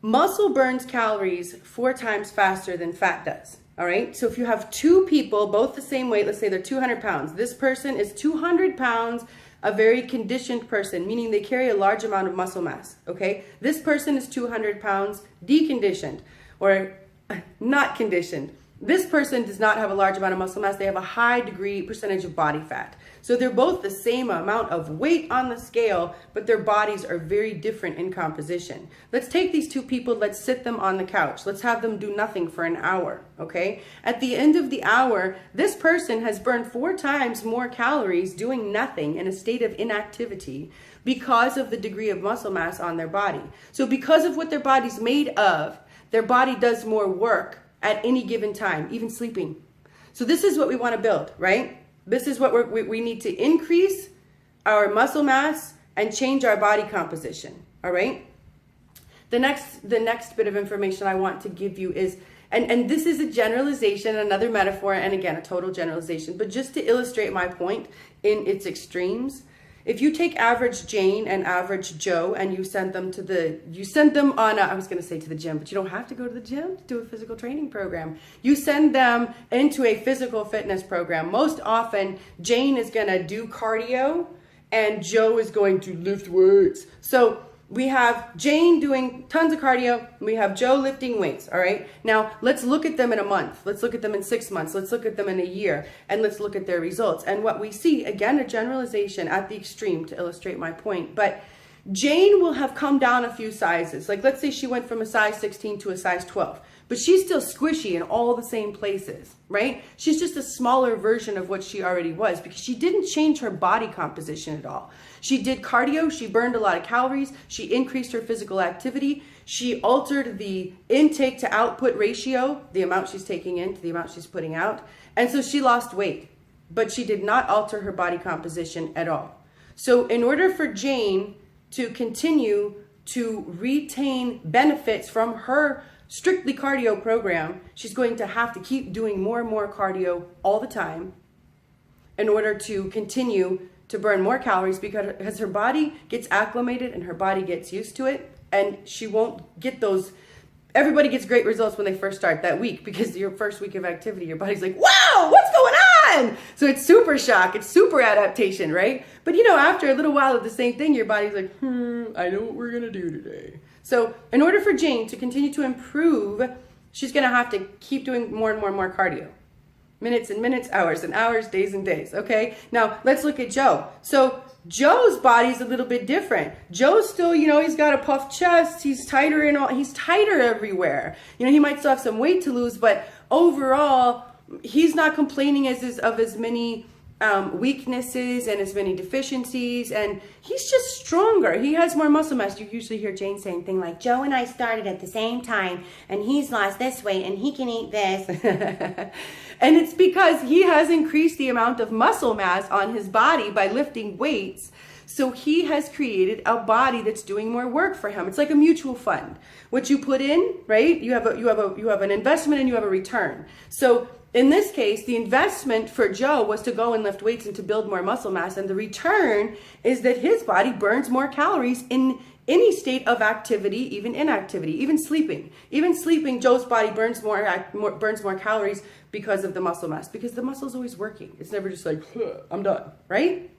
Muscle burns calories 4 times faster than fat does. All right. So if you have two people, both the same weight, let's say they're 200 pounds. This person is 200 pounds, a very conditioned person, meaning they carry a large amount of muscle mass. Okay. This person is 200 pounds, deconditioned or not conditioned. This person does not have a large amount of muscle mass. They have a high percentage of body fat. So they're both the same amount of weight on the scale, but their bodies are very different in composition. Let's take these two people, let's sit them on the couch. Let's have them do nothing for an hour, okay? At the end of the hour, this person has burned 4 times more calories doing nothing in a state of inactivity because of the degree of muscle mass on their body. So because of what their body's made of, their body does more work at any given time, even sleeping. So this is what we want to build, right? This is what we need to increase our muscle mass and change our body composition, all right? The next bit of information I want to give you is, and this is a generalization, another metaphor, and again, a total generalization, but just to illustrate my point in its extremes, if you take average Jane and average Joe and you send them on I was going to say to the gym, but you don't have to go to the gym to do a physical training program. You send them into a physical fitness program. Most often, Jane is going to do cardio and Joe is going to lift weights. So we have Jane doing tons of cardio. We have Joe lifting weights, all right? Now, let's look at them in a month. Let's look at them in 6 months. Let's look at them in a year, and let's look at their results. And what we see, again, a generalization at the extreme to illustrate my point, but Jane will have come down a few sizes. Like, let's say she went from a size 16 to a size 12, but she's still squishy in all the same places, right? She's just a smaller version of what she already was because she didn't change her body composition at all. She did cardio, she burned a lot of calories, she increased her physical activity, she altered the intake to output ratio, the amount she's taking in to the amount she's putting out, and so she lost weight, but she did not alter her body composition at all. So in order for Jane to continue to retain benefits from her strictly cardio program, she's going to have to keep doing more and more cardio all the time in order to continue to burn more calories because her body gets acclimated and her body gets used to it, and she won't get those. Everybody gets great results when they first start that week because your first week of activity, your body's like, wow, what's going on? So it's super shock, it's super adaptation, right? But you know, after a little while of the same thing, your body's like, I know what we're gonna do today. So in order for Jane to continue to improve, she's gonna have to keep doing more and more and more cardio. Minutes and minutes, hours and hours, days and days, okay? Now, let's look at Joe. So Joe's body's a little bit different. Joe's still, you know, he's got a puffed chest, he's tighter he's tighter everywhere. You know, he might still have some weight to lose, but overall, he's not complaining of as many weaknesses and as many deficiencies, and he's just stronger. He has more muscle mass. You usually hear Jane saying things like, Joe and I started at the same time, and he's lost this weight, and he can eat this. And it's because he has increased the amount of muscle mass on his body by lifting weights. So he has created a body that's doing more work for him. It's like a mutual fund. What you put in, right? You have an investment and you have a return. So in this case, the investment for Joe was to go and lift weights and to build more muscle mass. And the return is that his body burns more calories in any state of activity, even inactivity, even sleeping. Even sleeping, Joe's body burns more calories because of the muscle mass, because the muscle's always working. It's never just like, I'm done, right?